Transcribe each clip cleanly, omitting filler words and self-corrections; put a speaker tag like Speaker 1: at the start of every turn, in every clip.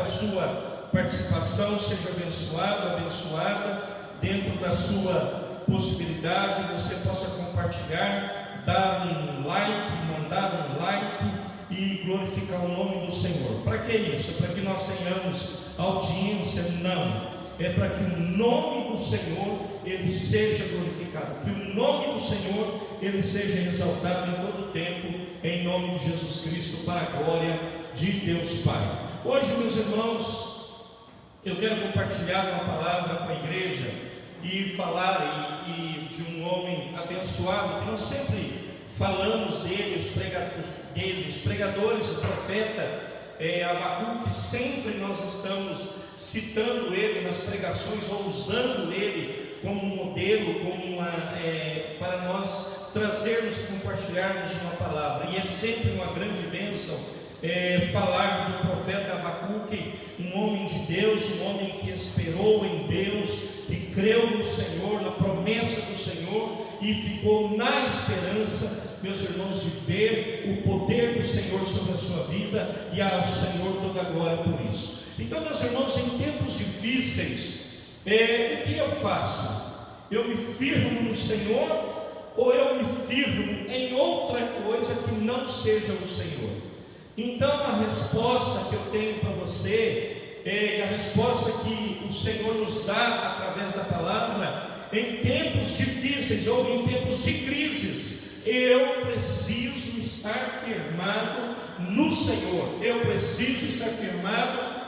Speaker 1: sua participação, seja abençoado, abençoada, dentro da sua possibilidade, você possa compartilhar, dar um like, mandar um like e glorificar o nome do Senhor. Para que isso? Para que nós tenhamos audiência? Não. É para que o nome do Senhor ele seja glorificado, que o nome do Senhor ele seja exaltado em todo o tempo, em nome de Jesus Cristo, para a glória de Deus Pai. Hoje, meus irmãos, eu quero compartilhar uma palavra com a igreja e falar de um homem abençoado, que nós sempre falamos dele, os pregadores, o profeta Abacuque. Sempre nós estamos citando ele nas pregações, ou usando ele como modelo, para nós trazermos e compartilharmos uma palavra. E é sempre uma grande bênção falar do profeta Abacuque, um homem de Deus, um homem que esperou em Deus, que creu no Senhor, na promessa do Senhor, e ficou na esperança, meus irmãos, de ver o poder do Senhor sobre a sua vida, e ao Senhor toda a glória por isso. Então, meus irmãos, em tempos difíceis, o que eu faço? Eu me firmo no Senhor, ou eu me firmo em outra coisa que não seja o Senhor? Então, a resposta que eu tenho para você, a resposta que o Senhor nos dá através da palavra, em tempos difíceis ou em tempos de crises, eu preciso estar firmado no Senhor, eu preciso estar firmado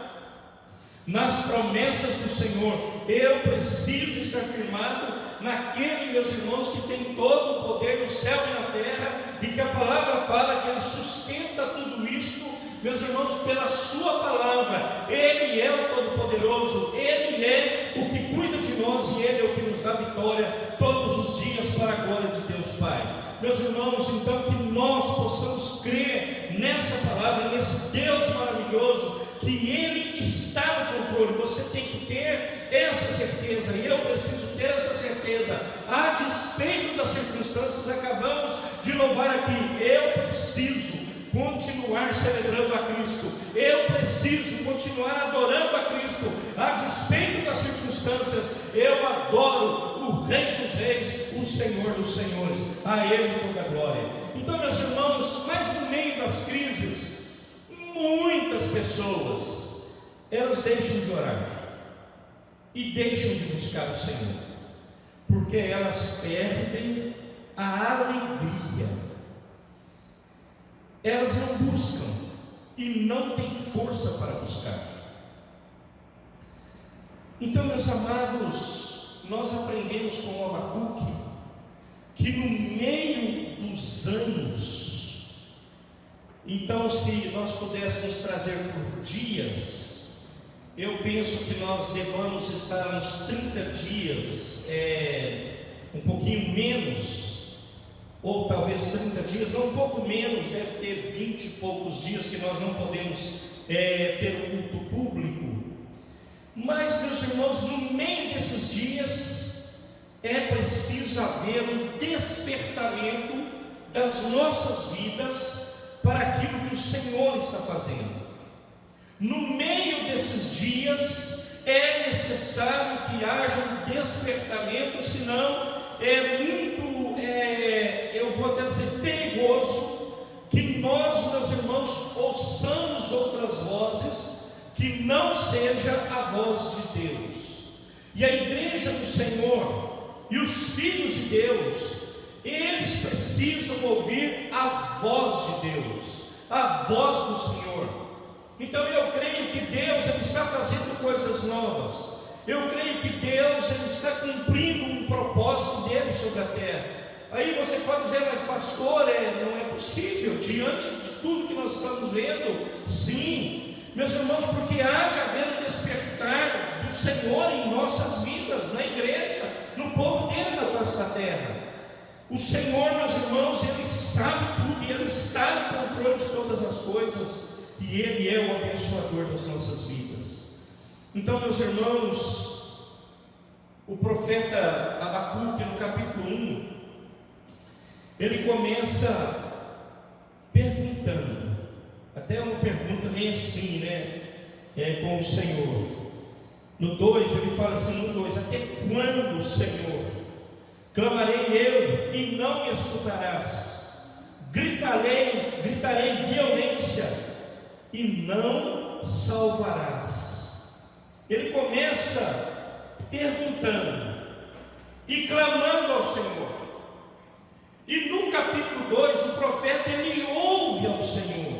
Speaker 1: nas promessas do Senhor, eu preciso estar firmado naquele, meus irmãos, que tem todo o poder no céu e na terra, e que a palavra fala que ele sustenta tudo isso, meus irmãos, pela sua palavra. Ele é o Todo-Poderoso, ele é o que cuida de nós, e ele é o que nos dá vitória todos os dias para a glória de Deus Pai. Meus irmãos, então, que nós possamos crer nessa palavra, nesse Deus maravilhoso, que Ele está no controle. Você tem que ter essa certeza, e eu preciso ter essa certeza, a despeito das circunstâncias. Acabamos de louvar aqui, eu preciso continuar celebrando a Cristo, eu preciso continuar adorando a Cristo, a despeito das circunstâncias. Eu adoro o Rei dos Reis, o Senhor dos Senhores, a Ele toda a glória. Então, meus irmãos, mas no meio das crises, muitas pessoas, elas deixam de orar e deixam de buscar o Senhor, porque elas perdem a alegria, elas não buscam e não têm força para buscar. Então, meus amados, nós aprendemos com o Abacuque que no meio dos anos, então, se nós pudéssemos trazer por dias, eu penso que nós devamos estar uns 30 dias, um pouquinho menos, ou talvez 30 dias, não, um pouco menos, deve ter 20 e poucos dias que nós não podemos ter o culto público. Mas, meus irmãos, no meio desses dias, é preciso haver um despertamento das nossas vidas para aquilo que o Senhor está fazendo. No meio desses dias, é necessário que haja um despertamento, senão é muito, eu vou até dizer, perigoso, que nós, meus irmãos, ouçamos outras vozes que não seja a voz de Deus. E a igreja do Senhor e os filhos de Deus, eles precisam ouvir a voz de Deus, a voz do Senhor. Então eu creio que Deus ele está fazendo coisas novas. Eu creio que Deus ele está cumprindo um propósito dele sobre a terra. Aí você pode dizer, mas pastor, não é possível diante de tudo que nós estamos vendo. Sim, meus irmãos, porque há de haver um despertar do Senhor em nossas vidas, na igreja, no povo dele na face da terra. O Senhor, meus irmãos, ele sabe tudo e ele está no controle de todas as coisas, e ele é o abençoador das nossas vidas. Então, meus irmãos, o profeta Abacuque, no capítulo 1, ele começa perguntando, até uma pergunta meio assim, né? com o Senhor. No 2, ele fala assim, no 2, até quando, Senhor? Clamarei eu e não me escutarás. Gritarei violência e não salvarás. Ele começa perguntando e clamando ao Senhor. E no capítulo 2, o profeta ele ouve ao Senhor.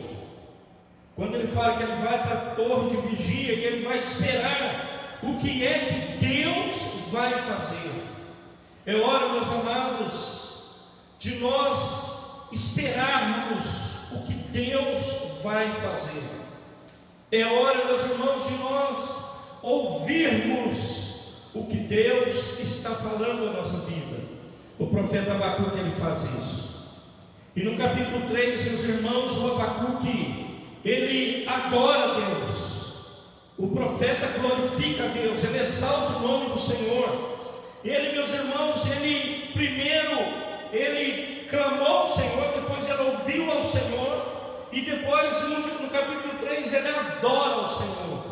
Speaker 1: Quando ele fala que ele vai para a torre de vigia e ele vai esperar o que é que Deus vai fazer. É hora, meus amados, de nós esperarmos o que Deus vai fazer. É hora, meus irmãos, de nós ouvirmos o que Deus está falando na nossa vida. O profeta Abacuque ele faz isso. E no capítulo 3, meus irmãos, o Abacuque ele adora Deus. O profeta glorifica a Deus, ele exalta o nome do Senhor. Ele, meus irmãos, ele primeiro ele clamou ao Senhor, depois ele ouviu ao Senhor, e depois no capítulo 3 ele adora ao Senhor.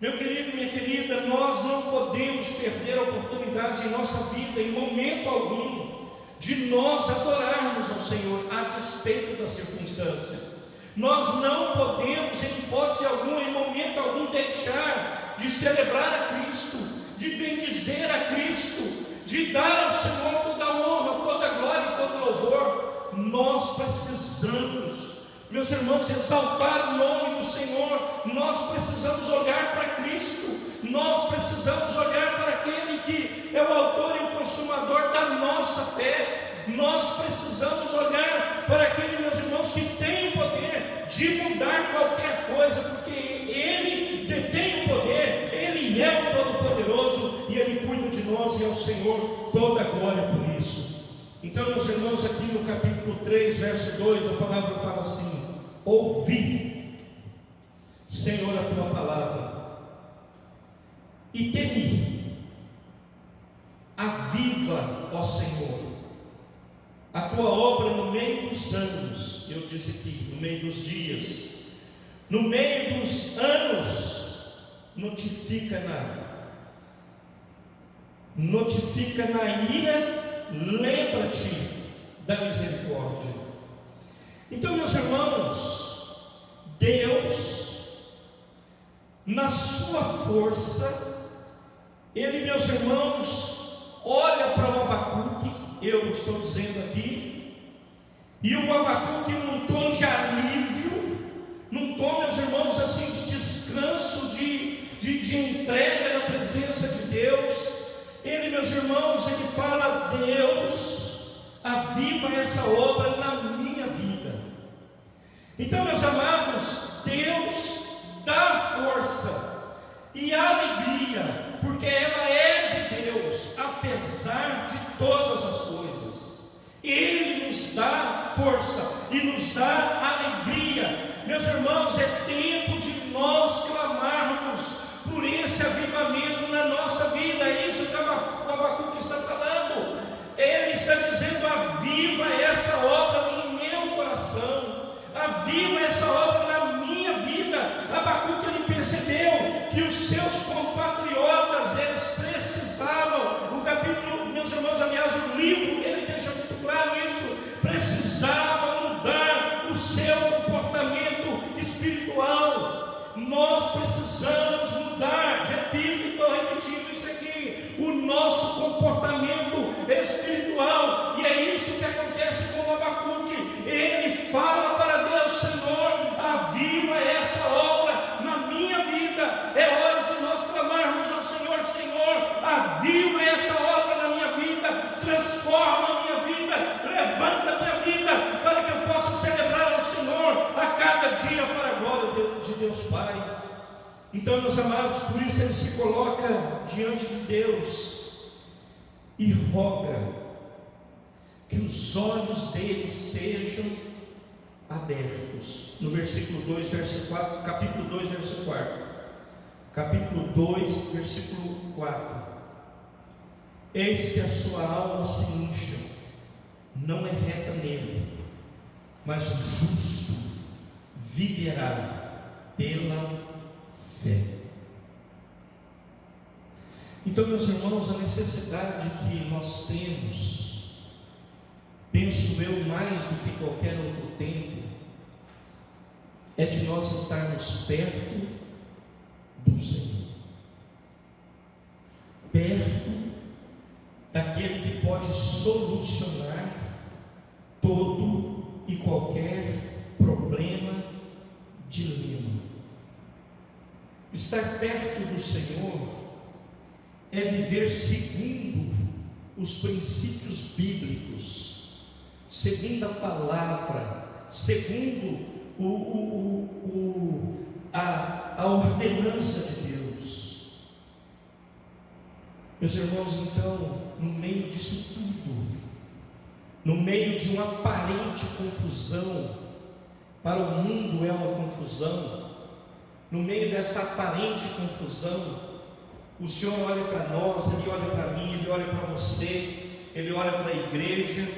Speaker 1: Meu querido, minha querida, nós não podemos perder a oportunidade em nossa vida, em momento algum, de nós adorarmos ao Senhor a despeito da circunstância. Nós não podemos, em hipótese alguma, em momento algum, deixar de celebrar a Cristo, de bendizer a Cristo, de dar ao Senhor toda a honra, toda a glória e todo o louvor. Nós precisamos, meus irmãos, exaltar o nome do Senhor. Nós precisamos olhar para Cristo, nós precisamos olhar para aquele que é o autor e o consumador da nossa fé. Nós precisamos olhar para aquele, meus irmãos, que tem o poder de mudar qualquer coisa, porque Ele detém o poder, Ele é o Todo-Poderoso e Ele cuida de nós, e ao Senhor toda a glória por isso. Então, meus irmãos, aqui no capítulo 3, verso 2, a palavra fala assim: ouvi, Senhor, a tua palavra, e temi. Aviva, ó Senhor, a tua obra no meio dos anos. Eu disse aqui, no meio dos dias, no meio dos anos, notifica na ira, lembra-te da misericórdia. Então, meus irmãos, Deus, na sua força, Ele, meus irmãos, olha para o Abacuque, eu estou dizendo aqui, e o Abacuque num tom de alívio, num tom, meus irmãos, assim, de descanso, de entrega na presença de Deus. Ele, meus irmãos, ele fala: Deus, aviva essa obra na minha vida. Então, meus amados, Deus dá força e alegria, porque ela é de Deus, apesar de todas as coisas. Ele nos dá força e nos dá alegria. Meus irmãos, é tempo de nós clamarmos por esse avivamento na nossa vida. É isso que o Abacuque está falando. Ele está dizendo: aviva essa obra no meu coração, aviva essa obra na minha vida. Abacuque, ele percebeu que os seus compatriotas, eles precisavam, o capítulo, meus irmãos, aliás, o livro, ele deixa muito claro isso, precisavam mudar o seu comportamento espiritual. Nós precisamos mudar, repito, estou repetindo isso aqui, o nosso comportamento espiritual. E é isso que acontece com o Abacuque. Ele fala para Deus: Senhor, aviva essa obra na minha vida. É hora de nós clamarmos ao Senhor: Senhor, aviva essa obra na minha vida, transforma a minha vida, levanta a minha vida, para que eu possa celebrar ao Senhor a cada dia para a glória de Deus Pai. Então, meus amados, por isso ele se coloca diante de Deus e roga que os olhos dele sejam abertos. No versículo 2, verso 4, capítulo 2, verso 4. Capítulo 2, versículo 4. Eis que a sua alma se incha, não é reta nele, mas o justo viverá pela fé. Então, meus irmãos, a necessidade que nós temos, penso eu, mais do que qualquer outro tempo, é de nós estarmos perto do Senhor, perto daquele que pode solucionar todo e qualquer problema, dilema. Estar perto do Senhor é viver segundo os princípios bíblicos, segundo a palavra, segundo a ordenança de Deus. Meus irmãos, então, no meio disso tudo, no meio de uma aparente confusão, para o mundo é uma confusão, no meio dessa aparente confusão, o Senhor olha para nós, Ele olha para mim, Ele olha para você, Ele olha para a igreja,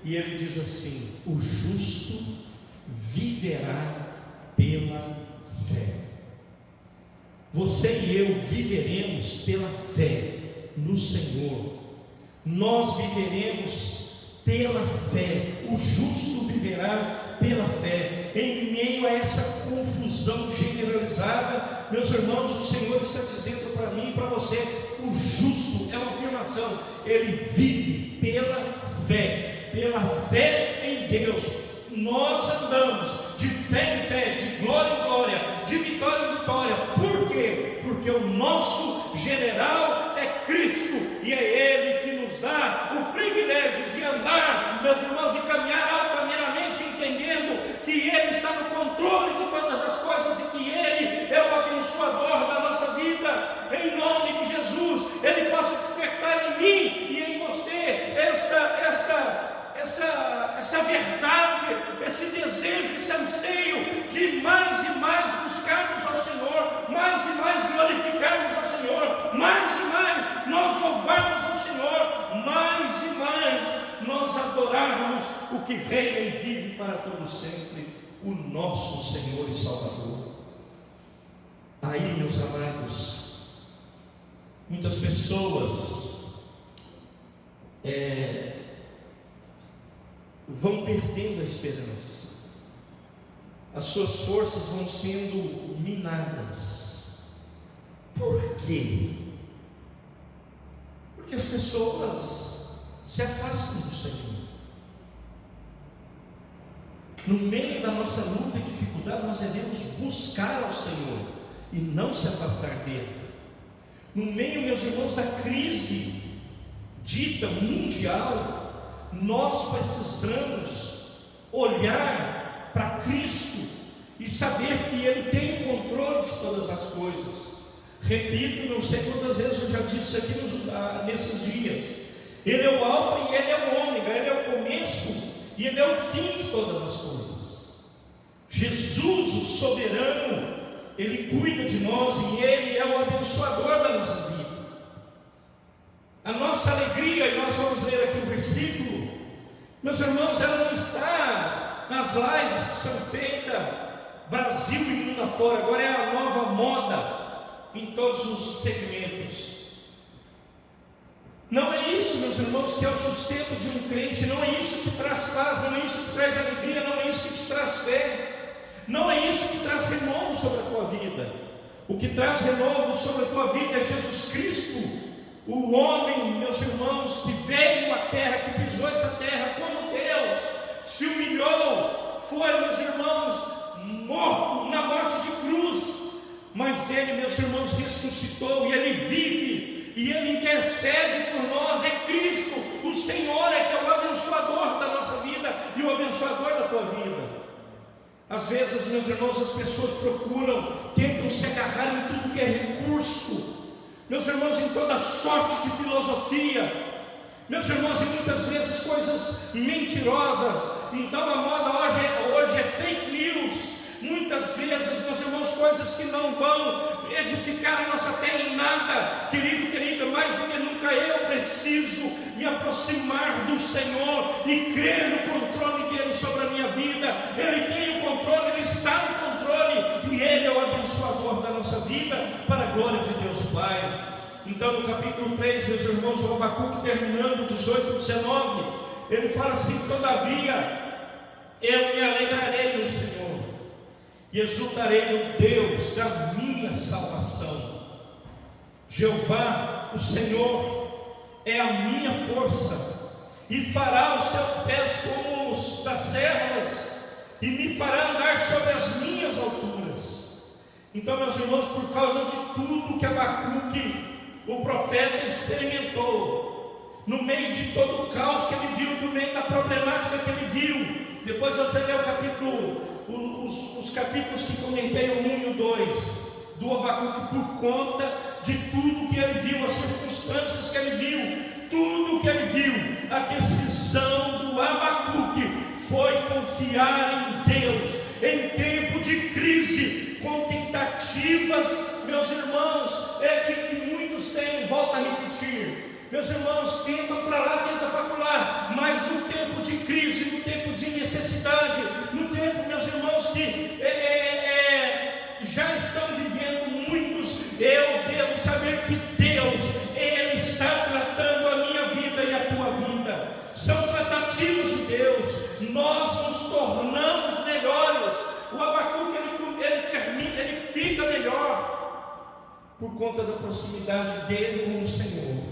Speaker 1: e Ele diz assim: o justo viverá pela fé. Você e eu viveremos pela fé no Senhor. Nós viveremos pela fé. O justo viverá pela fé. Em meio a essa confusão generalizada, meus irmãos, o Senhor está dizendo para mim e para você: o justo, é uma afirmação, ele vive pela fé em Deus. Nós andamos de fé em fé, de glória em glória, de vitória em vitória. Por quê? Porque o nosso general é Cristo, e é Ele que nos dá o privilégio de andar, meus irmãos, e caminhar altaneiramente, entendendo que Ele está no controle de todas as coisas e que Ele é o abençoador da nossa vida. Em nome de Jesus, Ele possa despertar em mim e em você essa verdade, esse desejo, esse anseio de mais e mais buscarmos ao Senhor, mais e mais glorificarmos ao Senhor, mais e mais nós louvarmos ao Senhor, mais e mais nós adorarmos o que reina e vive para todo sempre, o nosso Senhor e Salvador. Aí, meus amados, muitas pessoas vão perdendo a esperança, as suas forças vão sendo minadas. Por quê? Porque as pessoas se afastam do Senhor. No meio da nossa luta e dificuldade, nós devemos buscar ao Senhor e não se afastar dele. No meio, meus irmãos, da crise dita mundial, nós precisamos olhar para Cristo e saber que Ele tem o controle de todas as coisas. Repito, não sei quantas vezes eu já disse aqui nesses dias: Ele é o alfa e Ele é o ômega, Ele é o começo e Ele é o fim de todas as coisas. Jesus, o soberano, Ele cuida de nós e Ele é o abençoador da nossa vida. A nossa alegria, e nós vamos ler aqui o versículo, meus irmãos, ela não está nas lives que são feitas Brasil e mundo afora. Agora é a nova moda em todos os segmentos. Não é isso, meus irmãos, que é o sustento de um crente. Não é isso que traz paz, não é isso que traz alegria, não é isso que te traz fé, não é isso que traz renovo sobre a tua vida. O que traz renovo sobre a tua vida é Jesus Cristo, o homem, meus irmãos, que veio à terra, que pisou essa terra como Deus, se humilhou, foi, meus irmãos, morto na morte de cruz, mas Ele, meus irmãos, ressuscitou e Ele vive, e Ele intercede por nós. É Cristo, o Senhor é que é o abençoador da nossa vida e o abençoador da tua vida. Às vezes, meus irmãos, as pessoas tentam se agarrar em tudo que é recurso, meus irmãos, em toda sorte de filosofia, meus irmãos, e muitas vezes coisas mentirosas. Então a moda hoje é fake news. Muitas vezes, meus irmãos, coisas que não vão edificar a nossa fé em nada. Querido, querida, mais do que nunca eu preciso me aproximar do Senhor e crer no controle dele sobre a minha vida. Ele tem o controle, Ele está no controle, e Ele é o abençoador da nossa vida, para a glória de Deus Pai. Então no capítulo 3, meus irmãos, o Abacuque terminando, 18 e 19, ele fala assim: todavia eu me alegrarei no Senhor, e exultarei no Deus da minha salvação. Jeová, o Senhor, é a minha força, e fará os teus pés como os das servas, e me fará andar sobre as minhas alturas. Então, meus irmãos, por causa de tudo que Abacuque, o profeta, experimentou, no meio de todo o caos que ele viu, no meio da problemática que ele viu, depois você lê o capítulo, os capítulos que comentei, o 1 e o 2, do Abacuque, por conta de tudo que ele viu, as circunstâncias que ele viu, tudo que ele viu, a decisão do Abacuque foi confiar em Deus, em tempo de crise, com tentativas, meus irmãos, que muitos têm, volto a repetir, meus irmãos, tentam para lá, tentam para lá, mas no tempo de crise, no tempo de necessidade, no tempo, meus irmãos, que já estão vivendo muitos, eu devo saber que Deus, Ele está tratando a minha vida e a tua vida. São tratativas de Deus, nós nos tornamos melhores. O Abacuque, ele fica melhor por conta da proximidade dele com o Senhor.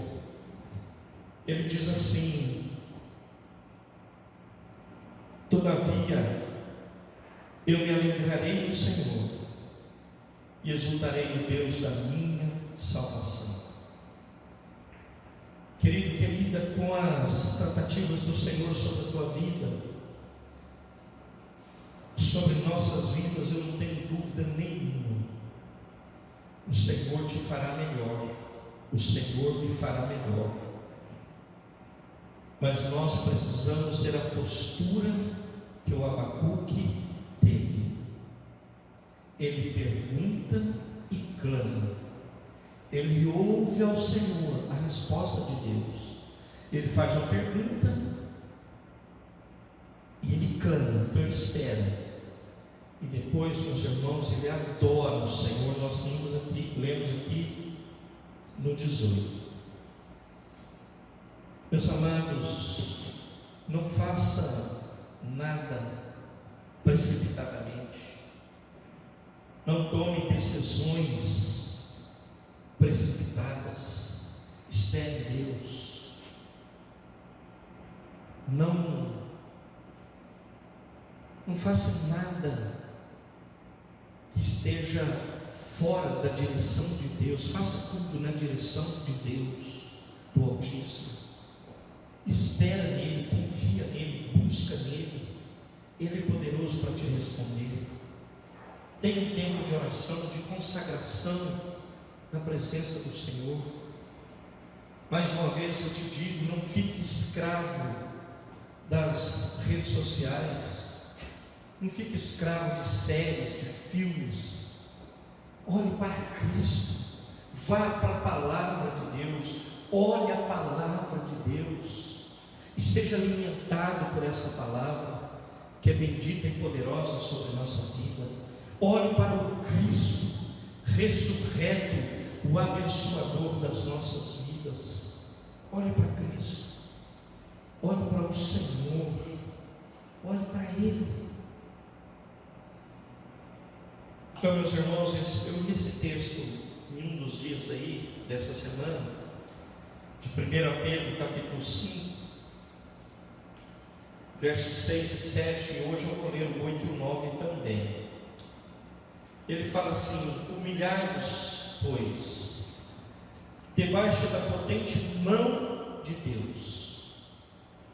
Speaker 1: Ele diz assim: todavia eu me alegrarei no Senhor, e exultarei no Deus da minha salvação. Querido, querida, com as tratativas do Senhor sobre a tua vida, sobre nossas vidas, eu não tenho dúvida nenhuma, o Senhor te fará melhor, o Senhor me fará melhor. Mas nós precisamos ter a postura que o Abacuque teve. Ele pergunta e clama, ele ouve ao Senhor a resposta de Deus. Ele faz uma pergunta e ele clama, então ele espera. E depois, meus irmãos, ele adora o Senhor. Nós lemos aqui no 18. Meus amados, não faça nada precipitadamente. Não tome decisões precipitadas. Espere Deus. Não faça nada que esteja fora da direção de Deus. Faça tudo na direção de Deus, do Altíssimo. Espera nele, confia nele, busca nele. Ele é poderoso para te responder. Tenha um tempo de oração, de consagração na presença do Senhor. Mais uma vez eu te digo, não fique escravo das redes sociais, não fique escravo de séries, de filmes. Olhe para Cristo, vá para a palavra de Deus, olhe a palavra de Deus e seja alimentado por essa palavra que é bendita e poderosa sobre a nossa vida. Olhe para o Cristo ressurreto, o abençoador das nossas vidas. Olhe para Cristo, olhe para o Senhor, olhe para Ele. Então, meus irmãos, eu li esse texto em um dos dias aí, dessa semana, de 1 Pedro, capítulo 5, versos 6 e 7, e hoje eu vou ler o 8 e o 9 também. Ele fala assim: humilhai-vos, pois, debaixo da potente mão de Deus,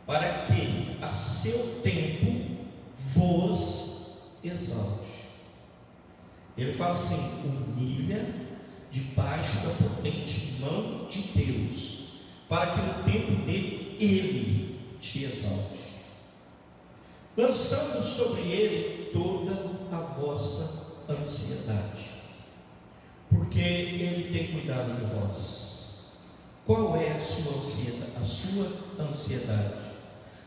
Speaker 1: para que a seu tempo vos exalte. Ele fala assim: humilha debaixo da potente mão de Deus, para que no tempo dele Ele te exalte, lançando sobre Ele toda a vossa ansiedade, porque Ele tem cuidado de vós. Qual é a sua ansiedade? A sua ansiedade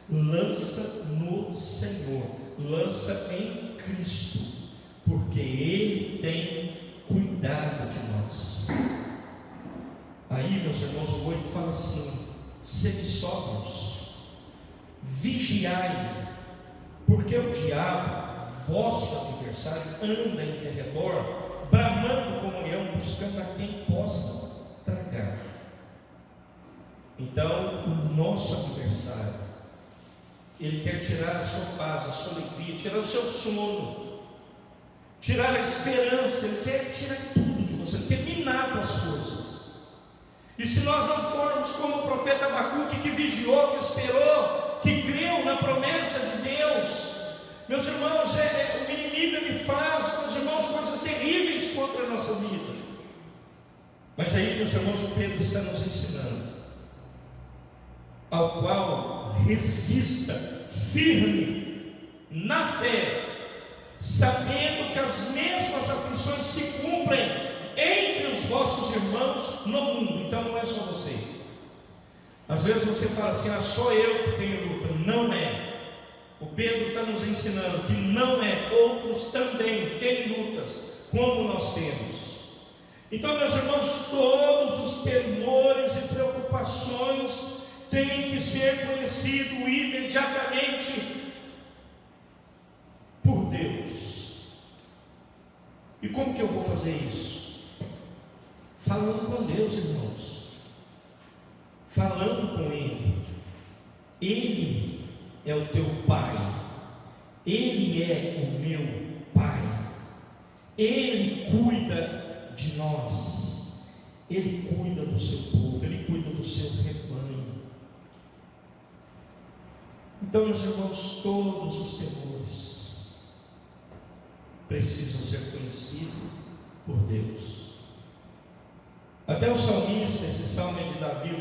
Speaker 1: lança no Senhor, lança em Cristo, porque Ele tem cuidado de nós. Aí, meus irmãos, o 8 fala assim: sede sóbrios, vigiai, porque o diabo, vosso adversário, anda em derredor, bramando como leão, buscando a quem possa tragar. Então, o nosso adversário, ele quer tirar a sua paz, a sua alegria, tirar o seu sono, tirar a esperança, ele quer tirar tudo de você, ele quer minar com as forças. E se nós não formos como o profeta Abacuque, que vigiou, que esperou, que creu na promessa de Deus, meus irmãos, o inimigo ele faz, meus irmãos, coisas terríveis contra a nossa vida. Mas aí, meus irmãos, o Pedro está nos ensinando, ao qual resista firme na fé, sabendo que as mesmas aflições se cumprem entre os vossos irmãos no mundo. Então não é só você. Às vezes você fala assim: só eu que tenho luta. Não é. O Pedro está nos ensinando que não é. Outros também têm lutas, como nós temos. Então, meus irmãos, todos os temores e preocupações têm que ser conhecidos imediatamente por Deus. E como que eu vou fazer isso? Falando com Deus, irmãos, falando com Ele. Ele é o teu Pai, Ele é o meu Pai, Ele cuida de nós, Ele cuida do seu povo, Ele cuida do seu rebanho. Então, meus irmãos, todos os temores precisam ser conhecidos por Deus. Até o salmista, esse salmo é de Davi,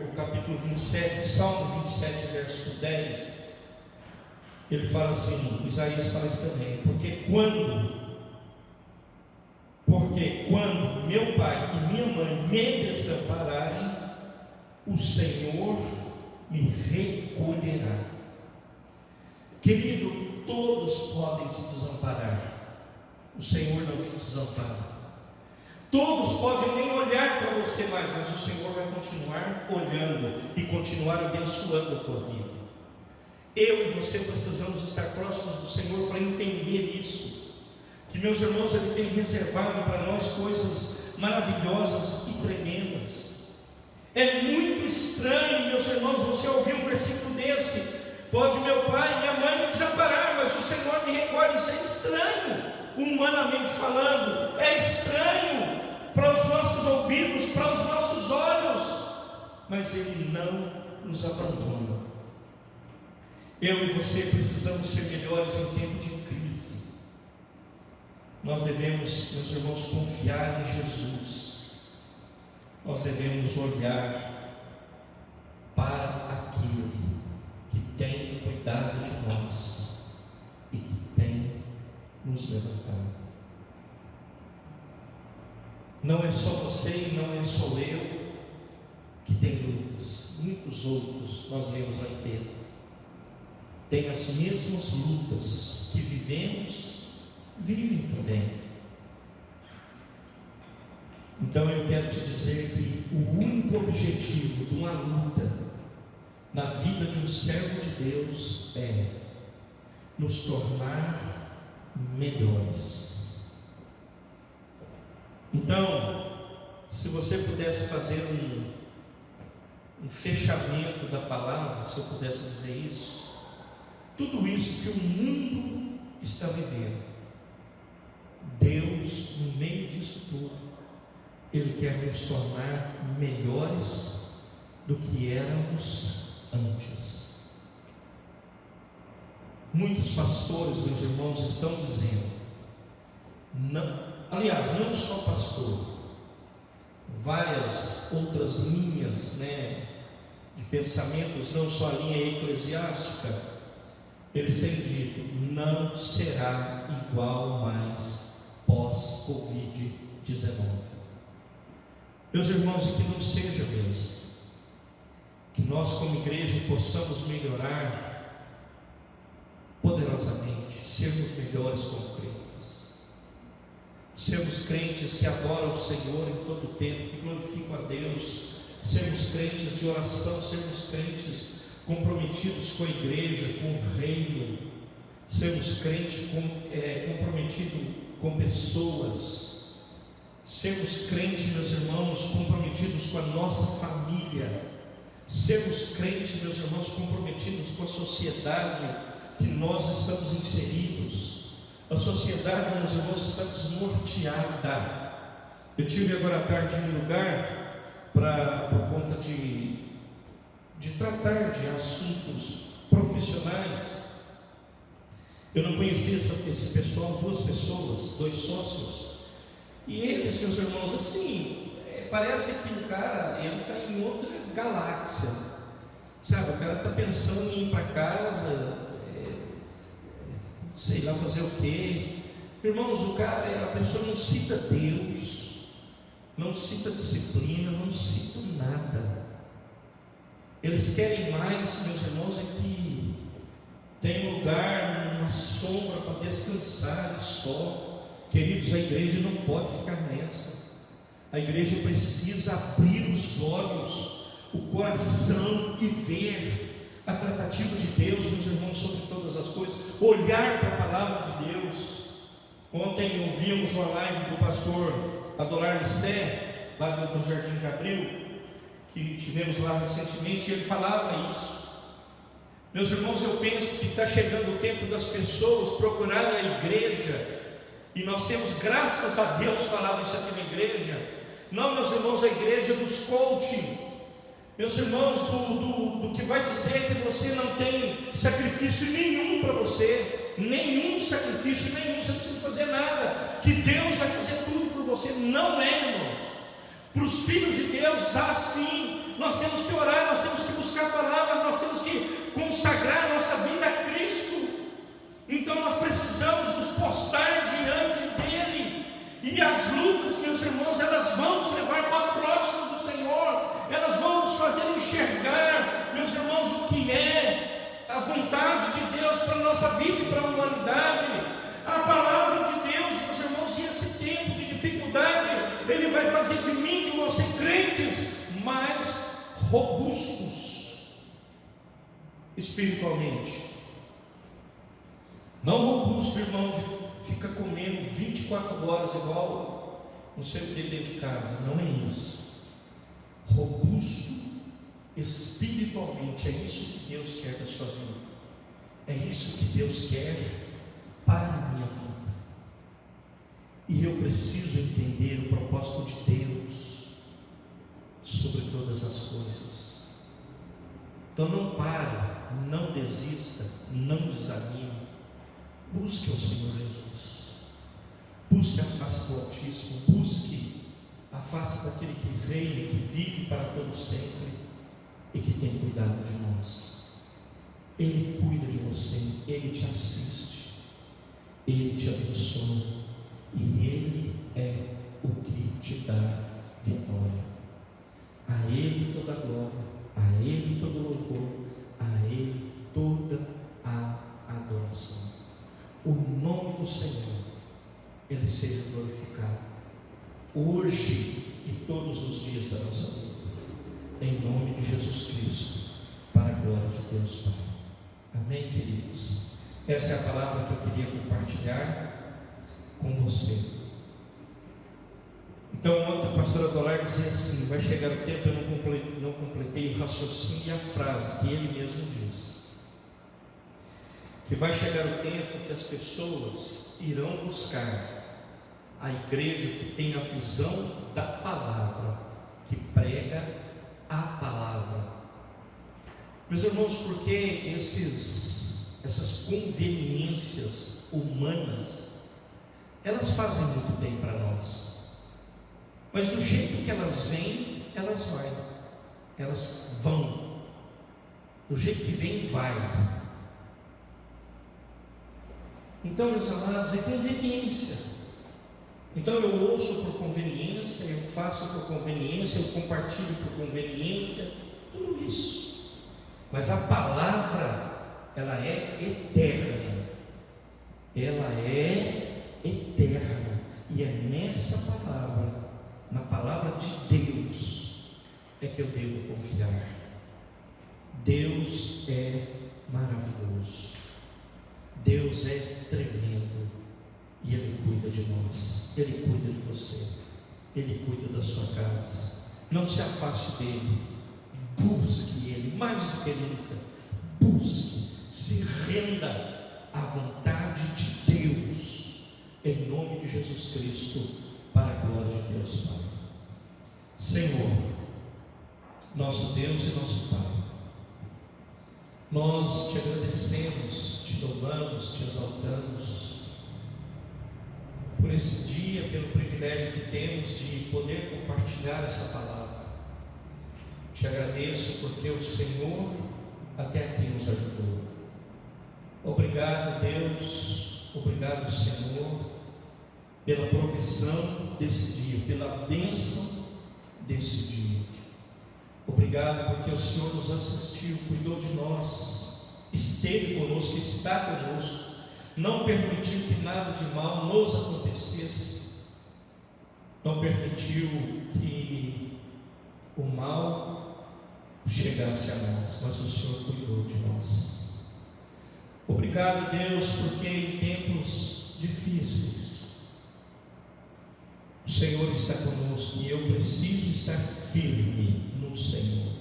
Speaker 1: o capítulo 27, Salmo 27, verso 10, ele fala assim, Isaías fala isso também: porque quando meu pai e minha mãe me desampararem, o Senhor me recolherá. Querido, todos podem te desamparar, o Senhor não te desampara. Todos podem nem olhar para você mais, mas o Senhor vai continuar olhando e continuar abençoando a tua vida. Eu e você precisamos estar próximos do Senhor para entender isso, que, meus irmãos, Ele tem reservado para nós coisas maravilhosas e tremendas. É muito estranho, meus irmãos, você ouvir um versículo desse: pode meu pai e minha mãe me desamparar, mas o Senhor me recolhe. Isso é estranho, humanamente falando, é estranho para os nossos ouvidos, para os nossos olhos, mas Ele não nos abandona. Eu e você precisamos ser melhores em tempo de crise. Nós devemos, meus irmãos, confiar em Jesus. Nós devemos olhar para aquele que tem cuidado de nós e que tem nos levantado. Não é só você e não é só eu que tem lutas. Muitos outros, nós lemos lá em Pedro, têm as mesmas lutas que vivem também. Então eu quero te dizer que o único objetivo de uma luta na vida de um servo de Deus é nos tornar melhores. Então, se você pudesse fazer um fechamento da palavra, se eu pudesse dizer isso, tudo isso que o mundo está vivendo, Deus, no meio disso tudo, Ele quer nos tornar melhores do que éramos antes. Muitos pastores, meus irmãos, estão dizendo, não só pastor, várias outras linhas, de pensamentos, não só a linha eclesiástica, eles têm dito: não será igual mais pós-Covid-19. Meus irmãos, e que não seja mesmo, que nós como igreja possamos melhorar poderosamente, sermos melhores como crentes. sermos crentes que adoram o Senhor em todo o tempo, que glorificam a Deus, sermos crentes de oração, sermos crentes comprometidos com a igreja, com o reino, sermos crentes comprometidos com pessoas, sermos crentes, meus irmãos, comprometidos com a nossa família, sermos crentes, meus irmãos, comprometidos com a sociedade que nós estamos inseridos. A sociedade, meus irmãos, está desnorteada. Eu tive agora à tarde em lugar por conta de tratar de assuntos profissionais. Eu não conhecia esse pessoal, 2 pessoas, 2 sócios, e eles, meus irmãos, assim, parece que o cara, ele está em outra galáxia, sabe? O cara está pensando em ir para casa, sei lá fazer o quê. Irmãos, a pessoa não cita Deus, não cita disciplina, não cita nada. Eles querem mais, meus irmãos, é que tem lugar, uma sombra para descansar e só. Queridos, a igreja não pode ficar nessa. A igreja precisa abrir os olhos, o coração e ver a tratativa de Deus, meus irmãos, sobre todas as coisas, olhar para a palavra de Deus. Ontem ouvimos uma live do pastor Adolar Lissé, lá do Jardim de Abril, que tivemos lá recentemente, e ele falava isso. Meus irmãos, eu penso que está chegando o tempo das pessoas procurarem a igreja, e nós temos, graças a Deus, falado isso aqui na igreja, não, meus irmãos, a igreja dos coaching, meus irmãos, do que vai dizer que você não tem sacrifício nenhum para você, nenhum sacrifício, nenhum, você não precisa fazer nada, que Deus vai fazer tudo por você. Não é, irmãos. Para os filhos de Deus, assim, nós temos que orar, nós temos que buscar a palavra, nós temos que consagrar a nossa vida a Cristo. Então nós precisamos nos postar diante dEle, e as lutas, meus irmãos, elas vão nos levar para próximo do Senhor, elas vão nos fazer enxergar, meus irmãos, o que é a vontade de Deus para a nossa vida e para a humanidade. A palavra de Deus, meus irmãos, e esse tempo de dificuldade, Ele vai fazer de mim, de você, crentes mais robustos espiritualmente. Não robusto, irmão, de fica comendo 24 horas igual não sei o que dentro de casa. Não é isso. Robusto espiritualmente, é isso que Deus quer da sua vida. É isso que Deus quer para a minha vida. E eu preciso entender o propósito de Deus sobre todas as coisas. Então não pare, não desista, não desanime. Busque o Senhor Jesus. Busque a face do Altíssimo. Busque a face daquele que reina, que vive para todo sempre e que tem cuidado de nós. Ele cuida de você, Ele te assiste, Ele te abençoa, e Ele é o que te dá vitória. A Ele toda a glória, a Ele todo o louvor, a Ele toda a adoração. O nome do Senhor, Ele seja glorificado, hoje e todos os dias da nossa vida, em nome de Jesus Cristo, para a glória de Deus Pai. Amém, queridos? Essa é a palavra que eu queria compartilhar com você. Então ontem o pastor Adolar dizia assim: vai chegar o tempo, eu não completei o raciocínio e a frase que ele mesmo disse, que vai chegar o tempo que as pessoas irão buscar a igreja que tem a visão da palavra, que prega a palavra. Meus irmãos, porque essas conveniências humanas, elas fazem muito bem para nós, mas do jeito que elas vêm, elas vão, do jeito que vem, vai. Então, meus amados, é conveniência. Então eu ouço por conveniência, eu faço por conveniência, eu compartilho por conveniência, tudo isso. Mas a palavra, ela é eterna. Ela é eterna. E é nessa palavra, na palavra de Deus, é que eu devo confiar. Deus é maravilhoso, Deus é tremendo, e Ele cuida de nós, Ele cuida de você, Ele cuida da sua casa. Não se afaste dEle, busque Ele mais do que nunca, busque, se renda à vontade de Deus, em nome de Jesus Cristo, para a glória de Deus Pai. Senhor, nosso Deus e nosso Pai, nós te agradecemos, te louvamos, te exaltamos por esse dia, pelo privilégio que temos de poder compartilhar essa palavra. Te agradeço porque o Senhor até aqui nos ajudou. Obrigado, Deus, obrigado, Senhor, pela provisão desse dia, pela bênção desse dia. Obrigado porque o Senhor nos assistiu, cuidou de nós, esteve conosco, está conosco, não permitiu que nada de mal nos acontecesse, não permitiu que o mal chegasse a nós, mas o Senhor cuidou de nós. Obrigado, Deus, porque em tempos difíceis o Senhor está conosco, e eu preciso estar firme no Senhor.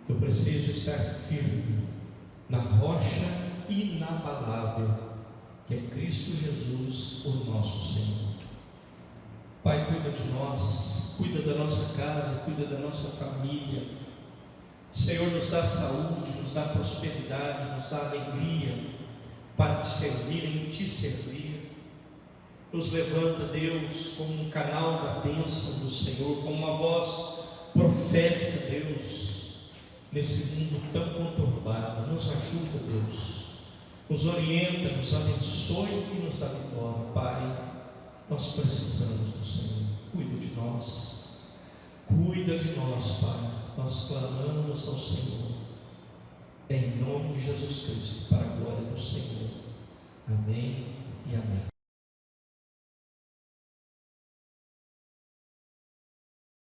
Speaker 1: Eu preciso estar firme na rocha inabalável, que é Cristo Jesus, o nosso Senhor. Pai, cuida de nós, cuida da nossa casa, cuida da nossa família. Senhor, nos dá saúde, nos dá prosperidade, nos dá alegria para te servir, em te servir. Nos levanta, Deus, como um canal da bênção do Senhor, como uma voz profética, Deus, nesse mundo tão conturbado. Nos ajuda, Deus, nos orienta, nos abençoe e nos dá vitória. Pai, nós precisamos do Senhor. Cuida de nós, Pai. Nós clamamos ao Senhor, em nome de Jesus Cristo, para a glória do Senhor. Amém e amém.